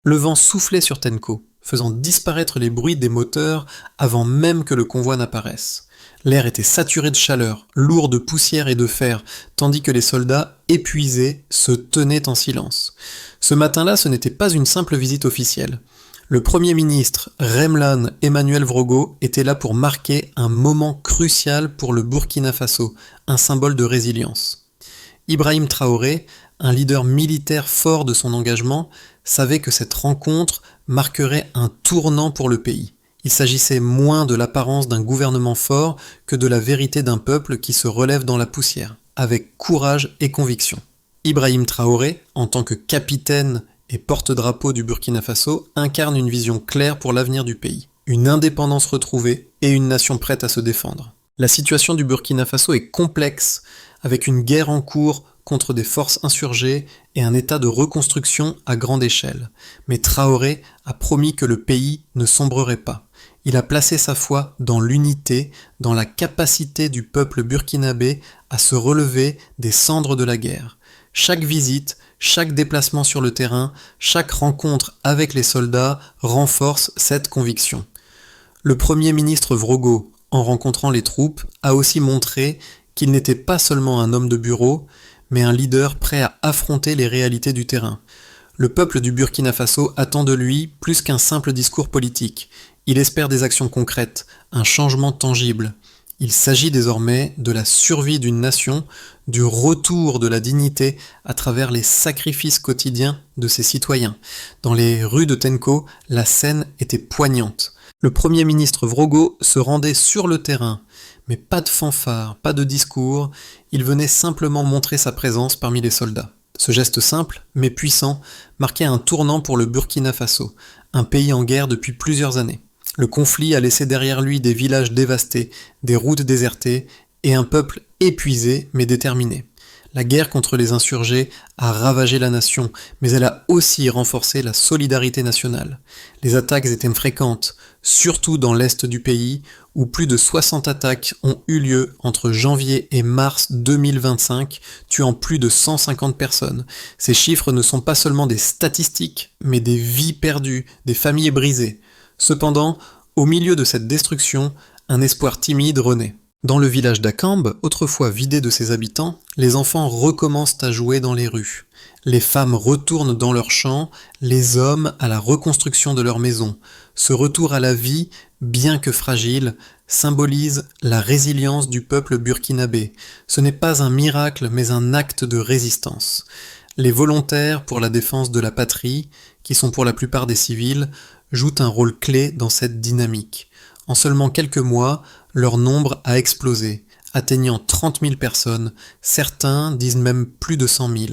Le vent soufflait sur Tenko, faisant disparaître les bruits des moteurs avant même que le convoi n'apparaisse. L'air était saturé de chaleur, lourd de poussière et de fer, tandis que les soldats, épuisés, se tenaient en silence. Ce matin-là, ce n'était pas une simple visite officielle. Le Premier ministre, Remlan Emmanuel Vrogo, était là pour marquer un moment crucial pour le Burkina Faso, un symbole de résilience. Ibrahim Traoré, un leader militaire fort de son engagement, savait que cette rencontre marquerait un tournant pour le pays. Il s'agissait moins de l'apparence d'un gouvernement fort que de la vérité d'un peuple qui se relève dans la poussière, avec courage et conviction. Ibrahim Traoré, en tant que capitaine et porte-drapeau du Burkina Faso, incarne une vision claire pour l'avenir du pays. Une indépendance retrouvée et une nation prête à se défendre. La situation du Burkina Faso est complexe, avec une guerre en cours contre des forces insurgées et un état de reconstruction à grande échelle. Mais Traoré a promis que le pays ne sombrerait pas. Il a placé sa foi dans l'unité, dans la capacité du peuple burkinabé à se relever des cendres de la guerre. Chaque visite, chaque déplacement sur le terrain, chaque rencontre avec les soldats renforce cette conviction. Le Premier ministre Vrogo, en rencontrant les troupes, a aussi montré qu'il n'était pas seulement un homme de bureau, mais un leader prêt à affronter les réalités du terrain. Le peuple du Burkina Faso attend de lui plus qu'un simple discours politique. Il espère des actions concrètes, un changement tangible. Il s'agit désormais de la survie d'une nation, du retour de la dignité à travers les sacrifices quotidiens de ses citoyens. Dans les rues de Tenko, la scène était poignante. Le Premier ministre Vrogo se rendait sur le terrain, mais pas de fanfare, pas de discours, il venait simplement montrer sa présence parmi les soldats. Ce geste simple, mais puissant, marquait un tournant pour le Burkina Faso, un pays en guerre depuis plusieurs années. Le conflit a laissé derrière lui des villages dévastés, des routes désertées et un peuple épuisé mais déterminé. La guerre contre les insurgés a ravagé la nation, mais elle a aussi renforcé la solidarité nationale. Les attaques étaient fréquentes, surtout dans l'est du pays, où plus de 60 attaques ont eu lieu entre janvier et mars 2025, tuant plus de 150 personnes. Ces chiffres ne sont pas seulement des statistiques, mais des vies perdues, des familles brisées. Cependant, au milieu de cette destruction, un espoir timide renaît. Dans le village d'Akambe, autrefois vidé de ses habitants, les enfants recommencent à jouer dans les rues. Les femmes retournent dans leurs champs, les hommes à la reconstruction de leurs maisons. Ce retour à la vie, bien que fragile, symbolise la résilience du peuple burkinabé. Ce n'est pas un miracle, mais un acte de résistance. Les volontaires pour la défense de la patrie, qui sont pour la plupart des civils, jouent un rôle clé dans cette dynamique. En seulement quelques mois, leur nombre a explosé, atteignant 30 000 personnes, certains disent même plus de 100 000.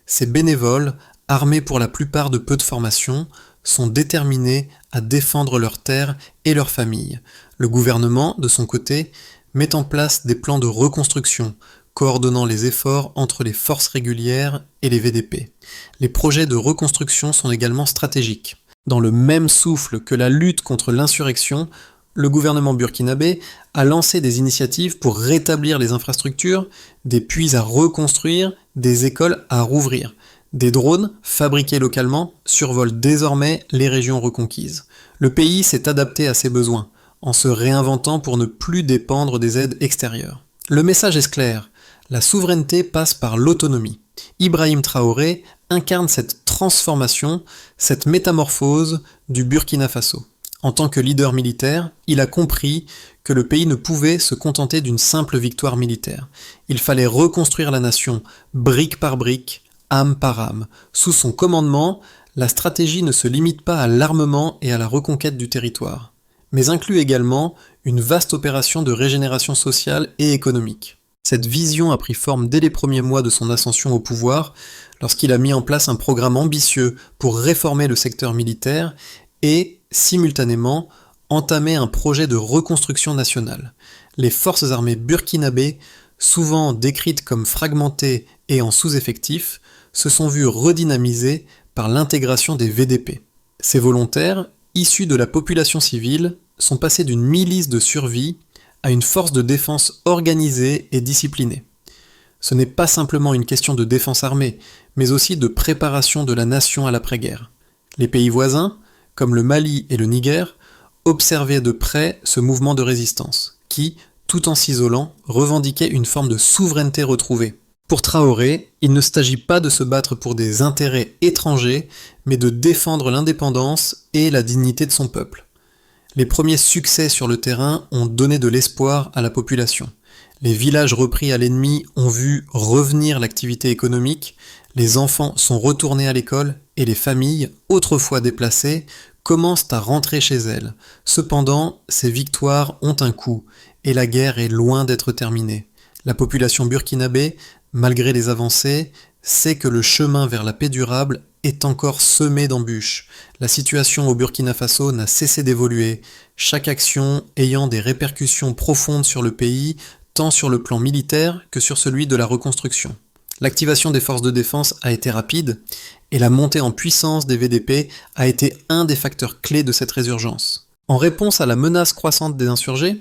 Ces bénévoles, armés pour la plupart de peu de formation, sont déterminés à défendre leurs terres et leurs familles. Le gouvernement, de son côté, met en place des plans de reconstruction, coordonnant les efforts entre les forces régulières et les VDP. Les projets de reconstruction sont également stratégiques. Dans le même souffle que la lutte contre l'insurrection, le gouvernement burkinabé a lancé des initiatives pour rétablir les infrastructures, des puits à reconstruire, des écoles à rouvrir. Des drones, fabriqués localement, survolent désormais les régions reconquises. Le pays s'est adapté à ses besoins, en se réinventant pour ne plus dépendre des aides extérieures. Le message est clair, la souveraineté passe par l'autonomie. Ibrahim Traoré incarne cette transformation, cette métamorphose du Burkina Faso. En tant que leader militaire, il a compris que le pays ne pouvait se contenter d'une simple victoire militaire. Il fallait reconstruire la nation, brique par brique, âme par âme. Sous son commandement, la stratégie ne se limite pas à l'armement et à la reconquête du territoire, mais inclut également une vaste opération de régénération sociale et économique. Cette vision a pris forme dès les premiers mois de son ascension au pouvoir, lorsqu'il a mis en place un programme ambitieux pour réformer le secteur militaire et, simultanément, entamer un projet de reconstruction nationale. Les forces armées burkinabées, souvent décrites comme fragmentées et en sous-effectifs, se sont vues redynamisées par l'intégration des VDP. Ces volontaires, issus de la population civile, sont passés d'une milice de survie à une force de défense organisée et disciplinée. Ce n'est pas simplement une question de défense armée, mais aussi de préparation de la nation à l'après-guerre. Les pays voisins, comme le Mali et le Niger, observaient de près ce mouvement de résistance, qui, tout en s'isolant, revendiquait une forme de souveraineté retrouvée. Pour Traoré, il ne s'agit pas de se battre pour des intérêts étrangers, mais de défendre l'indépendance et la dignité de son peuple. Les premiers succès sur le terrain ont donné de l'espoir à la population. Les villages repris à l'ennemi ont vu revenir l'activité économique, les enfants sont retournés à l'école et les familles, autrefois déplacées, commencent à rentrer chez elles. Cependant, ces victoires ont un coût et la guerre est loin d'être terminée. La population burkinabé, malgré les avancées, sait que le chemin vers la paix durable est encore semé d'embûches. La situation au Burkina Faso n'a cessé d'évoluer, chaque action ayant des répercussions profondes sur le pays, tant sur le plan militaire que sur celui de la reconstruction. L'activation des forces de défense a été rapide, et la montée en puissance des VDP a été un des facteurs clés de cette résurgence. En réponse à la menace croissante des insurgés,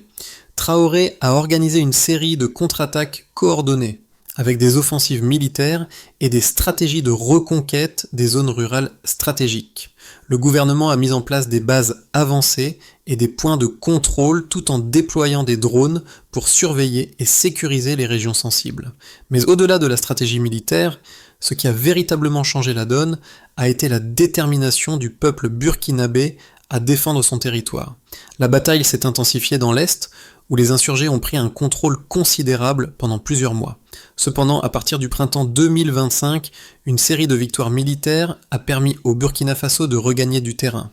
Traoré a organisé une série de contre-attaques coordonnées, avec des offensives militaires et des stratégies de reconquête des zones rurales stratégiques. Le gouvernement a mis en place des bases avancées et des points de contrôle tout en déployant des drones pour surveiller et sécuriser les régions sensibles. Mais au-delà de la stratégie militaire, ce qui a véritablement changé la donne a été la détermination du peuple burkinabé à défendre son territoire. La bataille s'est intensifiée dans l'Est, où les insurgés ont pris un contrôle considérable pendant plusieurs mois. Cependant, à partir du printemps 2025, une série de victoires militaires a permis au Burkina Faso de regagner du terrain.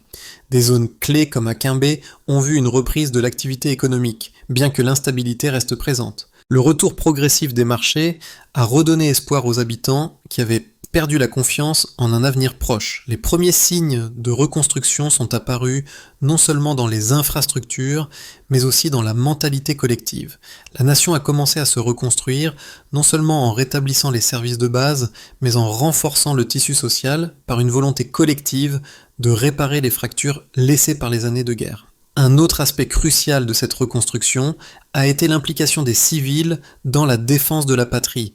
Des zones clés comme à Kimbé ont vu une reprise de l'activité économique, bien que l'instabilité reste présente. Le retour progressif des marchés a redonné espoir aux habitants qui avaient perdu la confiance en un avenir proche. Les premiers signes de reconstruction sont apparus non seulement dans les infrastructures, mais aussi dans la mentalité collective. La nation a commencé à se reconstruire, non seulement en rétablissant les services de base, mais en renforçant le tissu social par une volonté collective de réparer les fractures laissées par les années de guerre. Un autre aspect crucial de cette reconstruction a été l'implication des civils dans la défense de la patrie.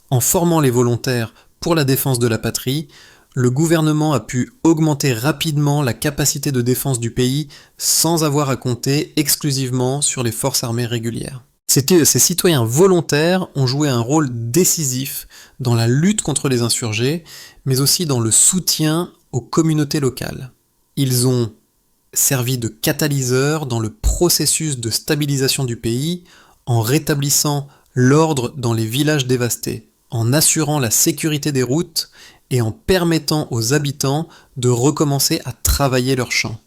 En formant les volontaires pour la défense de la patrie, le gouvernement a pu augmenter rapidement la capacité de défense du pays sans avoir à compter exclusivement sur les forces armées régulières. Ces citoyens volontaires ont joué un rôle décisif dans la lutte contre les insurgés, mais aussi dans le soutien aux communautés locales. Ils ont servi de catalyseur dans le processus de stabilisation du pays en rétablissant l'ordre dans les villages dévastés, en assurant la sécurité des routes et en permettant aux habitants de recommencer à travailler leurs champs.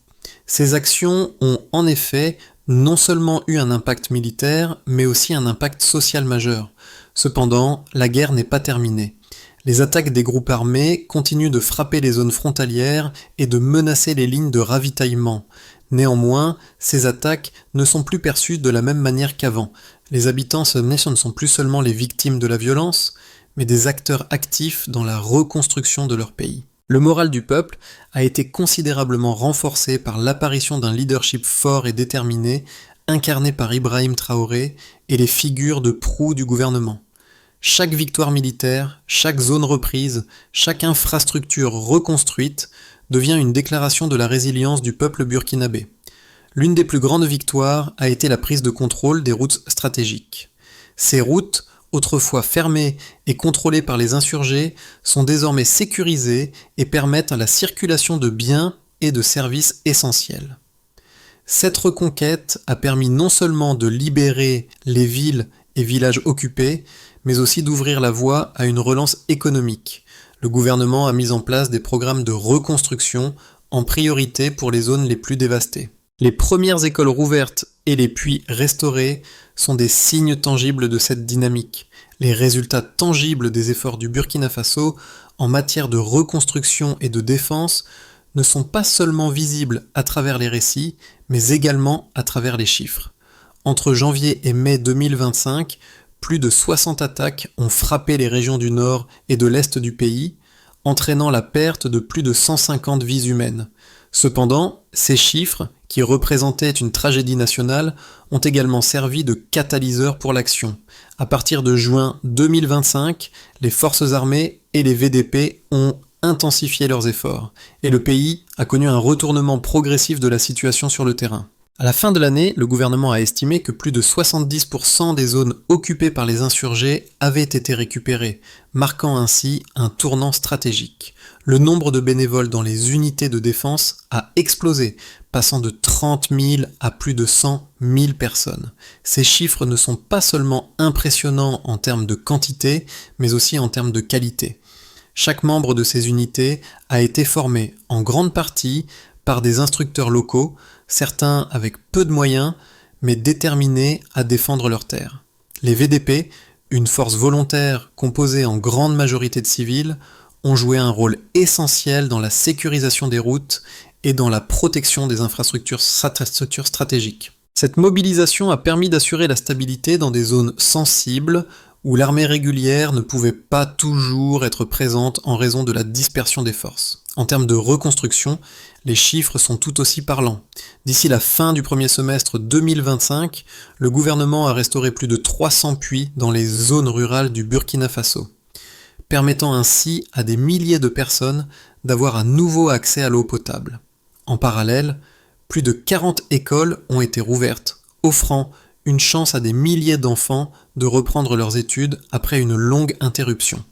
Ces actions ont en effet non seulement eu un impact militaire, mais aussi un impact social majeur. Cependant, la guerre n'est pas terminée. Les attaques des groupes armés continuent de frapper les zones frontalières et de menacer les lignes de ravitaillement. Néanmoins, ces attaques ne sont plus perçues de la même manière qu'avant. Les habitants ne sont plus seulement les victimes de la violence, mais des acteurs actifs dans la reconstruction de leur pays. Le moral du peuple a été considérablement renforcé par l'apparition d'un leadership fort et déterminé, incarné par Ibrahim Traoré et les figures de proue du gouvernement. Chaque victoire militaire, chaque zone reprise, chaque infrastructure reconstruite devient une déclaration de la résilience du peuple burkinabé. L'une des plus grandes victoires a été la prise de contrôle des routes stratégiques. Ces routes, autrefois fermées et contrôlées par les insurgés, sont désormais sécurisées et permettent la circulation de biens et de services essentiels. Cette reconquête a permis non seulement de libérer les villes et villages occupés, mais aussi d'ouvrir la voie à une relance économique. Le gouvernement a mis en place des programmes de reconstruction en priorité pour les zones les plus dévastées. Les premières écoles rouvertes et les puits restaurés sont des signes tangibles de cette dynamique. Les résultats tangibles des efforts du Burkina Faso en matière de reconstruction et de défense ne sont pas seulement visibles à travers les récits, mais également à travers les chiffres. Entre janvier et mai 2025, plus de 60 attaques ont frappé les régions du nord et de l'est du pays, entraînant la perte de plus de 150 vies humaines. Cependant, ces chiffres, qui représentaient une tragédie nationale, ont également servi de catalyseur pour l'action. À partir de juin 2025, les forces armées et les VDP ont intensifié leurs efforts, et le pays a connu un retournement progressif de la situation sur le terrain. À la fin de l'année, le gouvernement a estimé que plus de 70% des zones occupées par les insurgés avaient été récupérées, marquant ainsi un tournant stratégique. Le nombre de bénévoles dans les unités de défense a explosé, passant de 30 000 à plus de 100 000 personnes. Ces chiffres ne sont pas seulement impressionnants en termes de quantité, mais aussi en termes de qualité. Chaque membre de ces unités a été formé, en grande partie, par des instructeurs locaux, certains avec peu de moyens, mais déterminés à défendre leurs terres. Les VDP, une force volontaire composée en grande majorité de civils, ont joué un rôle essentiel dans la sécurisation des routes et dans la protection des infrastructures stratégiques. Cette mobilisation a permis d'assurer la stabilité dans des zones sensibles où l'armée régulière ne pouvait pas toujours être présente en raison de la dispersion des forces. En termes de reconstruction, les chiffres sont tout aussi parlants. D'ici la fin du premier semestre 2025, le gouvernement a restauré plus de 300 puits dans les zones rurales du Burkina Faso, permettant ainsi à des milliers de personnes d'avoir un nouveau accès à l'eau potable. En parallèle, plus de 40 écoles ont été rouvertes, offrant une chance à des milliers d'enfants de reprendre leurs études après une longue interruption.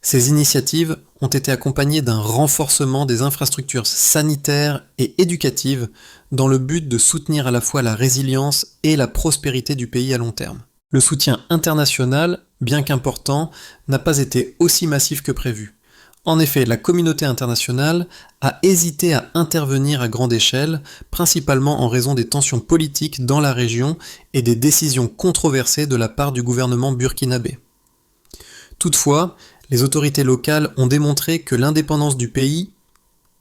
Ces initiatives ont été accompagnées d'un renforcement des infrastructures sanitaires et éducatives dans le but de soutenir à la fois la résilience et la prospérité du pays à long terme. Le soutien international, bien qu'important, n'a pas été aussi massif que prévu. En effet, la communauté internationale a hésité à intervenir à grande échelle, principalement en raison des tensions politiques dans la région et des décisions controversées de la part du gouvernement burkinabé. Toutefois, les autorités locales ont démontré que l'indépendance du pays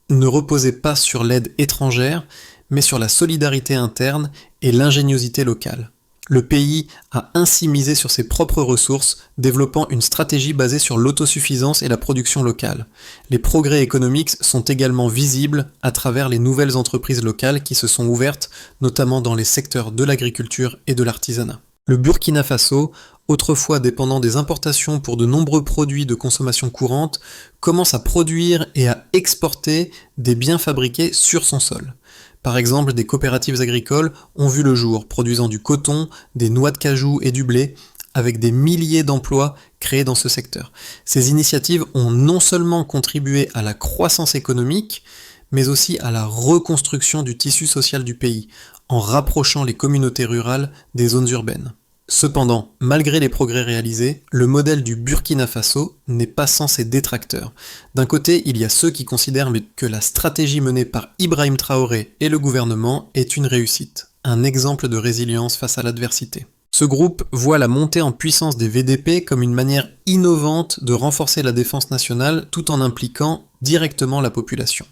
ne reposait pas sur l'aide étrangère, mais sur la solidarité interne et l'ingéniosité locale. Le pays a ainsi misé sur ses propres ressources, développant une stratégie basée sur l'autosuffisance et la production locale. Les progrès économiques sont également visibles à travers les nouvelles entreprises locales qui se sont ouvertes, notamment dans les secteurs de l'agriculture et de l'artisanat. Le Burkina Faso, autrefois dépendant des importations pour de nombreux produits de consommation courante, commence à produire et à exporter des biens fabriqués sur son sol. Par exemple, des coopératives agricoles ont vu le jour, produisant du coton, des noix de cajou et du blé, avec des milliers d'emplois créés dans ce secteur. Ces initiatives ont non seulement contribué à la croissance économique, mais aussi à la reconstruction du tissu social du pays, en rapprochant les communautés rurales des zones urbaines. Cependant, malgré les progrès réalisés, le modèle du Burkina Faso n'est pas sans ses détracteurs. D'un côté, il y a ceux qui considèrent que la stratégie menée par Ibrahim Traoré et le gouvernement est une réussite, un exemple de résilience face à l'adversité. Ce groupe voit la montée en puissance des VDP comme une manière innovante de renforcer la défense nationale tout en impliquant directement la population.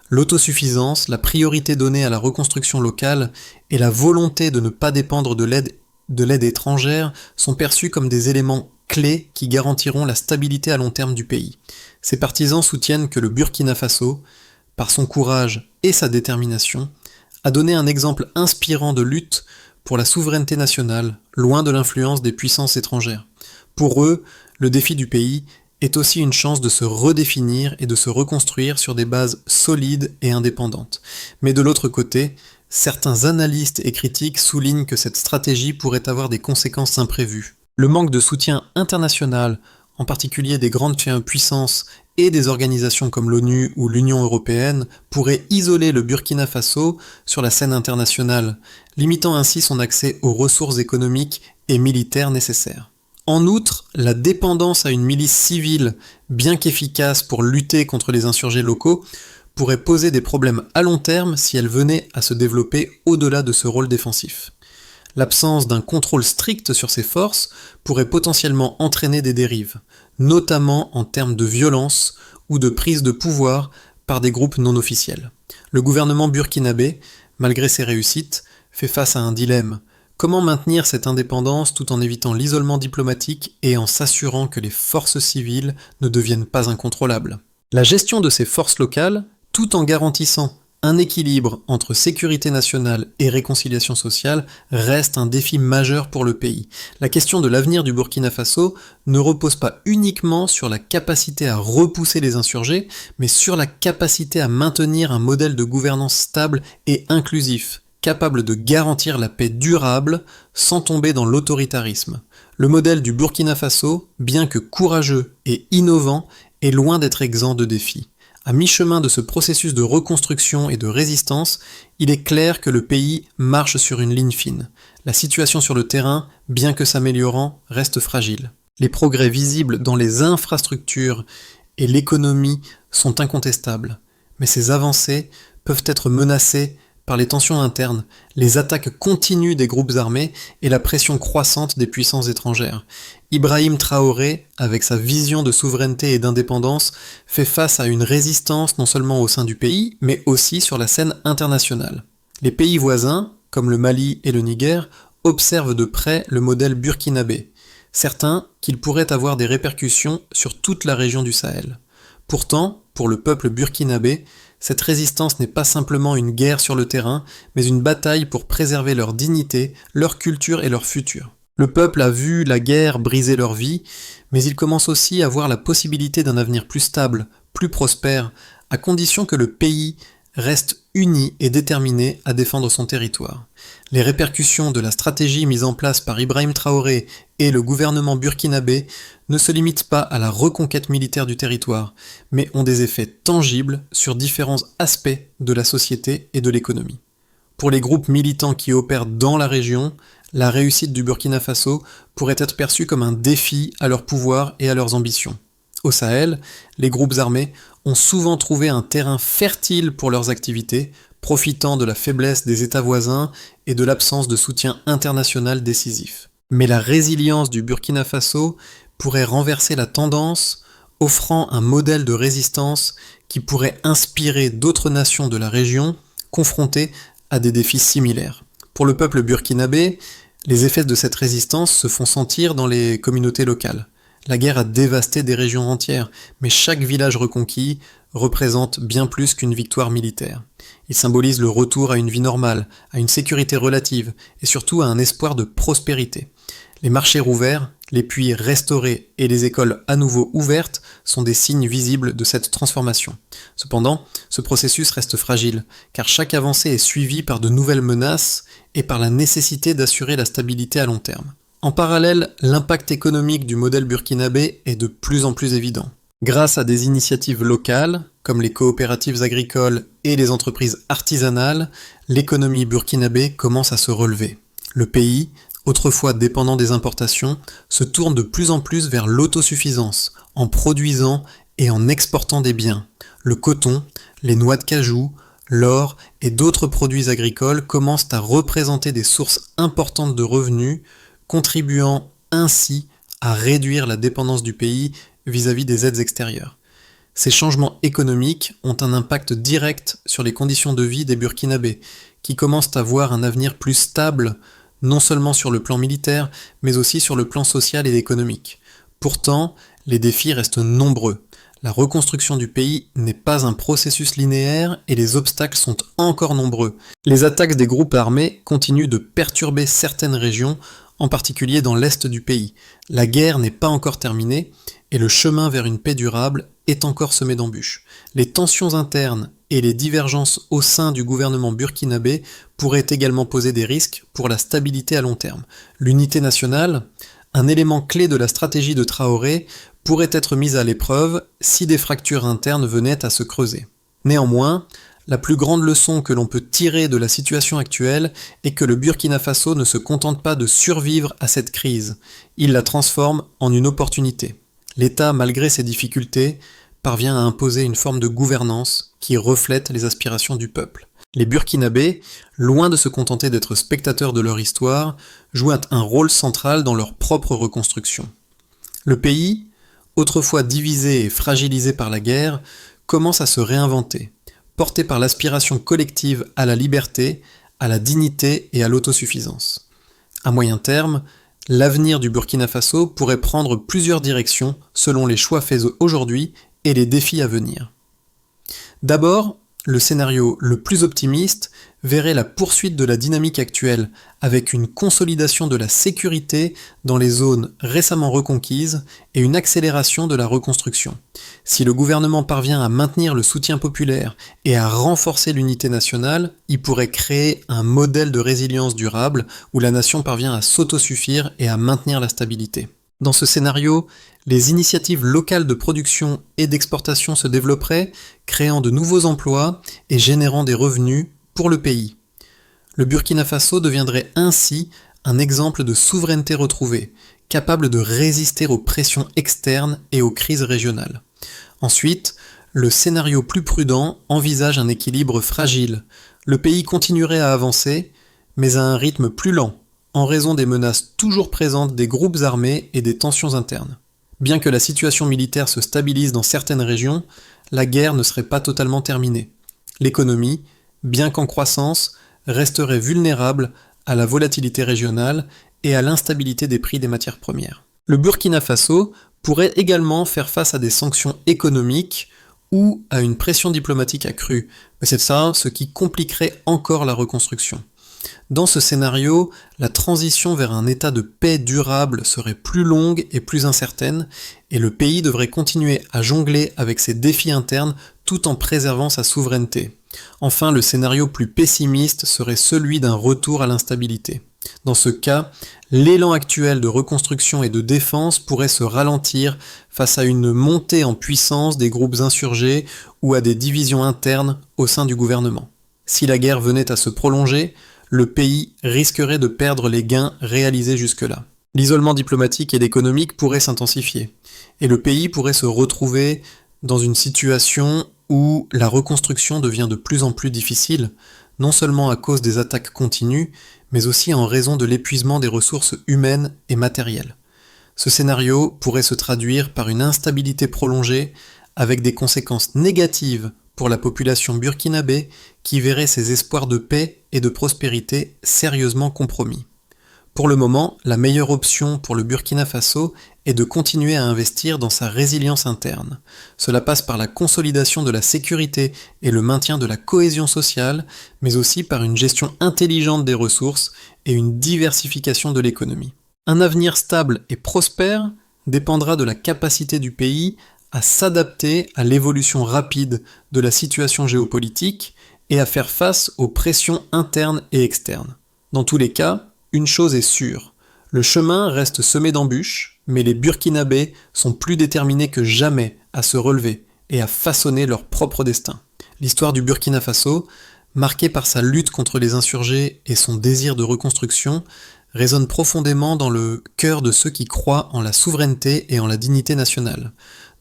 L'autosuffisance, la priorité donnée à la reconstruction locale et la volonté de ne pas dépendre de l'aide étrangère sont perçus comme des éléments clés qui garantiront la stabilité à long terme du pays. Ces partisans soutiennent que le Burkina Faso, par son courage et sa détermination, a donné un exemple inspirant de lutte pour la souveraineté nationale, loin de l'influence des puissances étrangères. Pour eux, le défi du pays est aussi une chance de se redéfinir et de se reconstruire sur des bases solides et indépendantes. Mais de l'autre côté, certains analystes et critiques soulignent que cette stratégie pourrait avoir des conséquences imprévues. Le manque de soutien international, en particulier des grandes puissances et des organisations comme l'ONU ou l'Union européenne, pourrait isoler le Burkina Faso sur la scène internationale, limitant ainsi son accès aux ressources économiques et militaires nécessaires. En outre, la dépendance à une milice civile, bien qu'efficace pour lutter contre les insurgés locaux, pourrait poser des problèmes à long terme si elle venait à se développer au-delà de ce rôle défensif. L'absence d'un contrôle strict sur ces forces pourrait potentiellement entraîner des dérives, notamment en termes de violence ou de prise de pouvoir par des groupes non officiels. Le gouvernement burkinabé, malgré ses réussites, fait face à un dilemme. Comment maintenir cette indépendance tout en évitant l'isolement diplomatique et en s'assurant que les forces civiles ne deviennent pas incontrôlables ? La gestion de ces forces locales, tout en garantissant Un équilibre entre sécurité nationale et réconciliation sociale reste un défi majeur pour le pays. La question de l'avenir du Burkina Faso ne repose pas uniquement sur la capacité à repousser les insurgés, mais sur la capacité à maintenir un modèle de gouvernance stable et inclusif, capable de garantir la paix durable sans tomber dans l'autoritarisme. Le modèle du Burkina Faso, bien que courageux et innovant, est loin d'être exempt de défis. À mi-chemin de ce processus de reconstruction et de résistance, il est clair que le pays marche sur une ligne fine. La situation sur le terrain, bien que s'améliorant, reste fragile. Les progrès visibles dans les infrastructures et l'économie sont incontestables, mais ces avancées peuvent être menacées par les tensions internes, les attaques continues des groupes armés et la pression croissante des puissances étrangères. Ibrahim Traoré, avec sa vision de souveraineté et d'indépendance, fait face à une résistance non seulement au sein du pays, mais aussi sur la scène internationale. Les pays voisins, comme le Mali et le Niger, observent de près le modèle burkinabé, certains qu'il pourrait avoir des répercussions sur toute la région du Sahel. Pourtant, pour le peuple burkinabé, cette résistance n'est pas simplement une guerre sur le terrain, mais une bataille pour préserver leur dignité, leur culture et leur futur. Le peuple a vu la guerre briser leur vie, mais il commence aussi à voir la possibilité d'un avenir plus stable, plus prospère, à condition que le pays reste uni et déterminé à défendre son territoire. Les répercussions de la stratégie mise en place par Ibrahim Traoré et le gouvernement burkinabé ne se limitent pas à la reconquête militaire du territoire, mais ont des effets tangibles sur différents aspects de la société et de l'économie. Pour les groupes militants qui opèrent dans la région, la réussite du Burkina Faso pourrait être perçue comme un défi à leur pouvoir et à leurs ambitions. Au Sahel, les groupes armés ont souvent trouvé un terrain fertile pour leurs activités, profitant de la faiblesse des États voisins et de l'absence de soutien international décisif. Mais la résilience du Burkina Faso pourrait renverser la tendance, offrant un modèle de résistance qui pourrait inspirer d'autres nations de la région confrontées à des défis similaires. Pour le peuple burkinabé, les effets de cette résistance se font sentir dans les communautés locales. La guerre a dévasté des régions entières, mais chaque village reconquis représente bien plus qu'une victoire militaire. Il symbolise le retour à une vie normale, à une sécurité relative, et surtout à un espoir de prospérité. Les marchés rouverts, les puits restaurés et les écoles à nouveau ouvertes sont des signes visibles de cette transformation. Cependant, ce processus reste fragile, car chaque avancée est suivie par de nouvelles menaces et par la nécessité d'assurer la stabilité à long terme. En parallèle, l'impact économique du modèle burkinabé est de plus en plus évident. Grâce à des initiatives locales, comme les coopératives agricoles et les entreprises artisanales, l'économie burkinabé commence à se relever. Le pays, autrefois dépendant des importations, se tourne de plus en plus vers l'autosuffisance, en produisant et en exportant des biens. Le coton, les noix de cajou, l'or et d'autres produits agricoles commencent à représenter des sources importantes de revenus, contribuant ainsi à réduire la dépendance du pays vis-à-vis des aides extérieures. Ces changements économiques ont un impact direct sur les conditions de vie des Burkinabés, qui commencent à voir un avenir plus stable, non seulement sur le plan militaire, mais aussi sur le plan social et économique. Pourtant, les défis restent nombreux. La reconstruction du pays n'est pas un processus linéaire et les obstacles sont encore nombreux. Les attaques des groupes armés continuent de perturber certaines régions, en particulier dans l'est du pays. La guerre n'est pas encore terminée et le chemin vers une paix durable est encore semé d'embûches. Les tensions internes et les divergences au sein du gouvernement burkinabé pourraient également poser des risques pour la stabilité à long terme. L'unité nationale, un élément clé de la stratégie de Traoré, pourrait être mise à l'épreuve si des fractures internes venaient à se creuser. Néanmoins, la plus grande leçon que l'on peut tirer de la situation actuelle est que le Burkina Faso ne se contente pas de survivre à cette crise, il la transforme en une opportunité. L'État, malgré ses difficultés, parvient à imposer une forme de gouvernance qui reflète les aspirations du peuple. Les Burkinabés, loin de se contenter d'être spectateurs de leur histoire, jouent un rôle central dans leur propre reconstruction. Le pays, autrefois divisé et fragilisé par la guerre, commence à se réinventer, porté par l'aspiration collective à la liberté, à la dignité et à l'autosuffisance. À moyen terme, l'avenir du Burkina Faso pourrait prendre plusieurs directions selon les choix faits aujourd'hui et les défis à venir. D'abord, Le scénario le plus optimiste verrait la poursuite de la dynamique actuelle, avec une consolidation de la sécurité dans les zones récemment reconquises et une accélération de la reconstruction. Si le gouvernement parvient à maintenir le soutien populaire et à renforcer l'unité nationale, il pourrait créer un modèle de résilience durable où la nation parvient à s'autosuffire et à maintenir la stabilité. Dans ce scénario, les initiatives locales de production et d'exportation se développeraient, créant de nouveaux emplois et générant des revenus pour le pays. Le Burkina Faso deviendrait ainsi un exemple de souveraineté retrouvée, capable de résister aux pressions externes et aux crises régionales. Ensuite, le scénario plus prudent envisage un équilibre fragile. Le pays continuerait à avancer, mais à un rythme plus lent, en raison des menaces toujours présentes des groupes armés et des tensions internes. Bien que la situation militaire se stabilise dans certaines régions, la guerre ne serait pas totalement terminée. L'économie, bien qu'en croissance, resterait vulnérable à la volatilité régionale et à l'instabilité des prix des matières premières. Le Burkina Faso pourrait également faire face à des sanctions économiques ou à une pression diplomatique accrue, mais c'est ça ce qui compliquerait encore la reconstruction. Dans ce scénario, la transition vers un état de paix durable serait plus longue et plus incertaine, et le pays devrait continuer à jongler avec ses défis internes tout en préservant sa souveraineté. Enfin, le scénario plus pessimiste serait celui d'un retour à l'instabilité. Dans ce cas, l'élan actuel de reconstruction et de défense pourrait se ralentir face à une montée en puissance des groupes insurgés ou à des divisions internes au sein du gouvernement. Si la guerre venait à se prolonger, le pays risquerait de perdre les gains réalisés jusque-là. L'isolement diplomatique et économique pourrait s'intensifier, et le pays pourrait se retrouver dans une situation où la reconstruction devient de plus en plus difficile, non seulement à cause des attaques continues, mais aussi en raison de l'épuisement des ressources humaines et matérielles. Ce scénario pourrait se traduire par une instabilité prolongée, avec des conséquences négatives pour la population burkinabé qui verrait ses espoirs de paix et de prospérité sérieusement compromis. Pour le moment, la meilleure option pour le Burkina Faso est de continuer à investir dans sa résilience interne. Cela passe par la consolidation de la sécurité et le maintien de la cohésion sociale, mais aussi par une gestion intelligente des ressources et une diversification de l'économie. Un avenir stable et prospère dépendra de la capacité du pays à s'adapter à l'évolution rapide de la situation géopolitique et à faire face aux pressions internes et externes. Dans tous les cas, une chose est sûre, le chemin reste semé d'embûches, mais les Burkinabés sont plus déterminés que jamais à se relever et à façonner leur propre destin. L'histoire du Burkina Faso, marquée par sa lutte contre les insurgés et son désir de reconstruction, résonne profondément dans le cœur de ceux qui croient en la souveraineté et en la dignité nationale.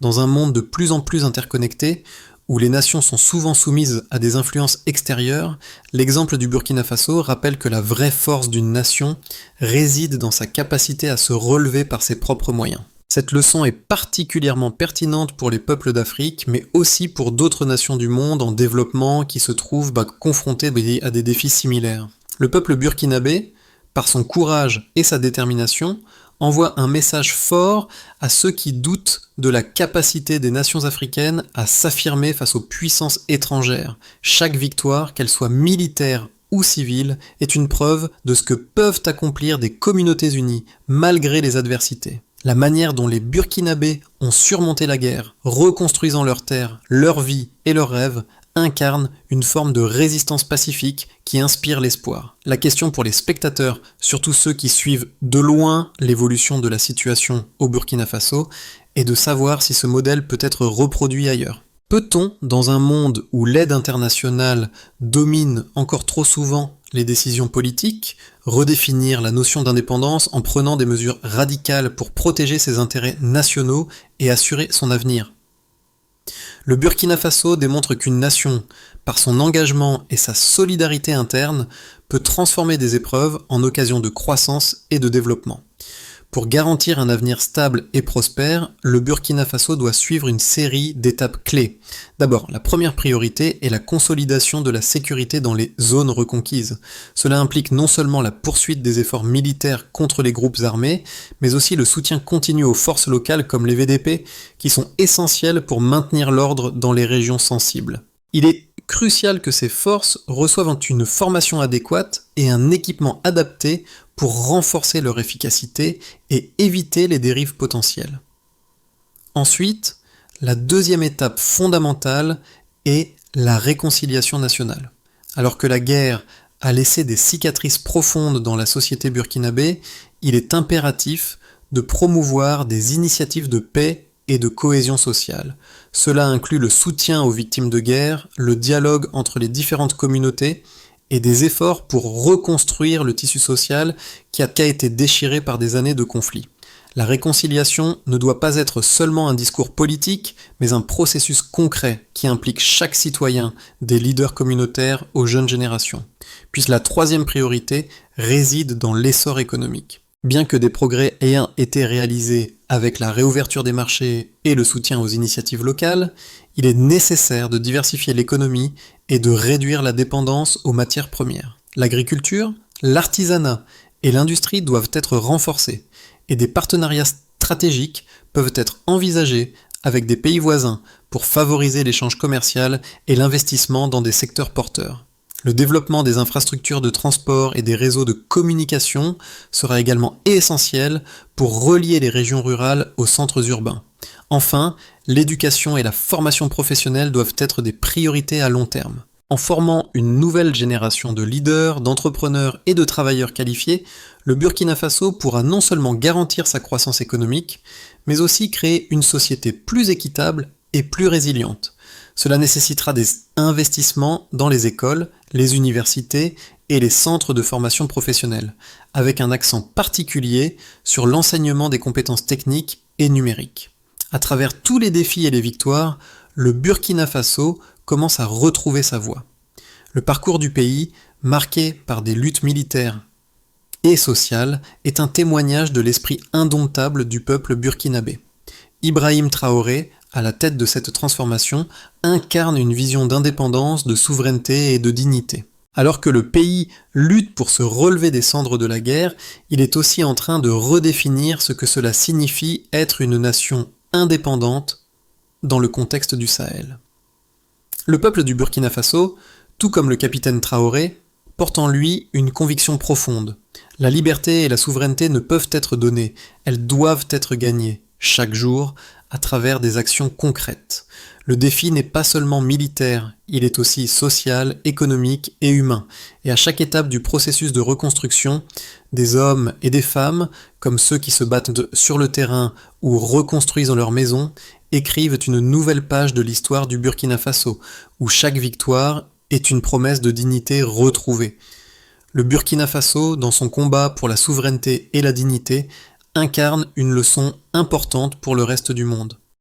Dans un monde de plus en plus interconnecté, où les nations sont souvent soumises à des influences extérieures, l'exemple du Burkina Faso rappelle que la vraie force d'une nation réside dans sa capacité à se relever par ses propres moyens. Cette leçon est particulièrement pertinente pour les peuples d'Afrique, mais aussi pour d'autres nations du monde en développement qui se trouvent confrontées à des défis similaires. Le peuple burkinabé, par son courage et sa détermination, envoie un message fort à ceux qui doutent de la capacité des nations africaines à s'affirmer face aux puissances étrangères. Chaque victoire, qu'elle soit militaire ou civile, est une preuve de ce que peuvent accomplir des communautés unies, malgré les adversités. La manière dont les Burkinabés ont surmonté la guerre, reconstruisant leurs terres, leur vie et leurs rêves, incarne une forme de résistance pacifique qui inspire l'espoir. La question pour les spectateurs, surtout ceux qui suivent de loin l'évolution de la situation au Burkina Faso, est de savoir si ce modèle peut être reproduit ailleurs. Peut-on, dans un monde où l'aide internationale domine encore trop souvent les décisions politiques, redéfinir la notion d'indépendance en prenant des mesures radicales pour protéger ses intérêts nationaux et assurer son avenir ? Le Burkina Faso démontre qu'une nation, par son engagement et sa solidarité interne, peut transformer des épreuves en occasion de croissance et de développement. Pour garantir un avenir stable et prospère, le Burkina Faso doit suivre une série d'étapes clés. D'abord, la première priorité est la consolidation de la sécurité dans les zones reconquises. Cela implique non seulement la poursuite des efforts militaires contre les groupes armés, mais aussi le soutien continu aux forces locales comme les VDP, qui sont essentielles pour maintenir l'ordre dans les régions sensibles. Il est crucial que ces forces reçoivent une formation adéquate et un équipement adapté pour renforcer leur efficacité et éviter les dérives potentielles. Ensuite, la deuxième étape fondamentale est la réconciliation nationale. Alors que la guerre a laissé des cicatrices profondes dans la société burkinabé, il est impératif de promouvoir des initiatives de paix et de cohésion sociale. Cela inclut le soutien aux victimes de guerre, le dialogue entre les différentes communautés et des efforts pour reconstruire le tissu social qui a été déchiré par des années de conflits. La réconciliation ne doit pas être seulement un discours politique, mais un processus concret qui implique chaque citoyen, des leaders communautaires aux jeunes générations. Puis la troisième priorité réside dans l'essor économique. Bien que des progrès aient été réalisés avec la réouverture des marchés et le soutien aux initiatives locales, il est nécessaire de diversifier l'économie et de réduire la dépendance aux matières premières. L'agriculture, l'artisanat et l'industrie doivent être renforcés, et des partenariats stratégiques peuvent être envisagés avec des pays voisins pour favoriser l'échange commercial et l'investissement dans des secteurs porteurs. Le développement des infrastructures de transport et des réseaux de communication sera également essentiel pour relier les régions rurales aux centres urbains. Enfin, l'éducation et la formation professionnelle doivent être des priorités à long terme. En formant une nouvelle génération de leaders, d'entrepreneurs et de travailleurs qualifiés, le Burkina Faso pourra non seulement garantir sa croissance économique, mais aussi créer une société plus équitable et plus résiliente. Cela nécessitera des investissements dans les écoles, les universités et les centres de formation professionnelle, avec un accent particulier sur l'enseignement des compétences techniques et numériques. À travers tous les défis et les victoires, le Burkina Faso commence à retrouver sa voie. Le parcours du pays, marqué par des luttes militaires et sociales, est un témoignage de l'esprit indomptable du peuple burkinabé. Ibrahim Traoré, à la tête de cette transformation, incarne une vision d'indépendance, de souveraineté et de dignité. Alors que le pays lutte pour se relever des cendres de la guerre, il est aussi en train de redéfinir ce que cela signifie être une nation indépendante dans le contexte du Sahel. Le peuple du Burkina Faso, tout comme le capitaine Traoré, porte en lui une conviction profonde. La liberté et la souveraineté ne peuvent être données, elles doivent être gagnées, chaque jour, à travers des actions concrètes. Le défi n'est pas seulement militaire, il est aussi social, économique et humain. Et à chaque étape du processus de reconstruction, des hommes et des femmes, comme ceux qui se battent sur le terrain ou reconstruisent leur maison, écrivent une nouvelle page de l'histoire du Burkina Faso, où chaque victoire est une promesse de dignité retrouvée. Le Burkina Faso, dans son combat pour la souveraineté et la dignité, incarne une leçon importante pour le reste du monde.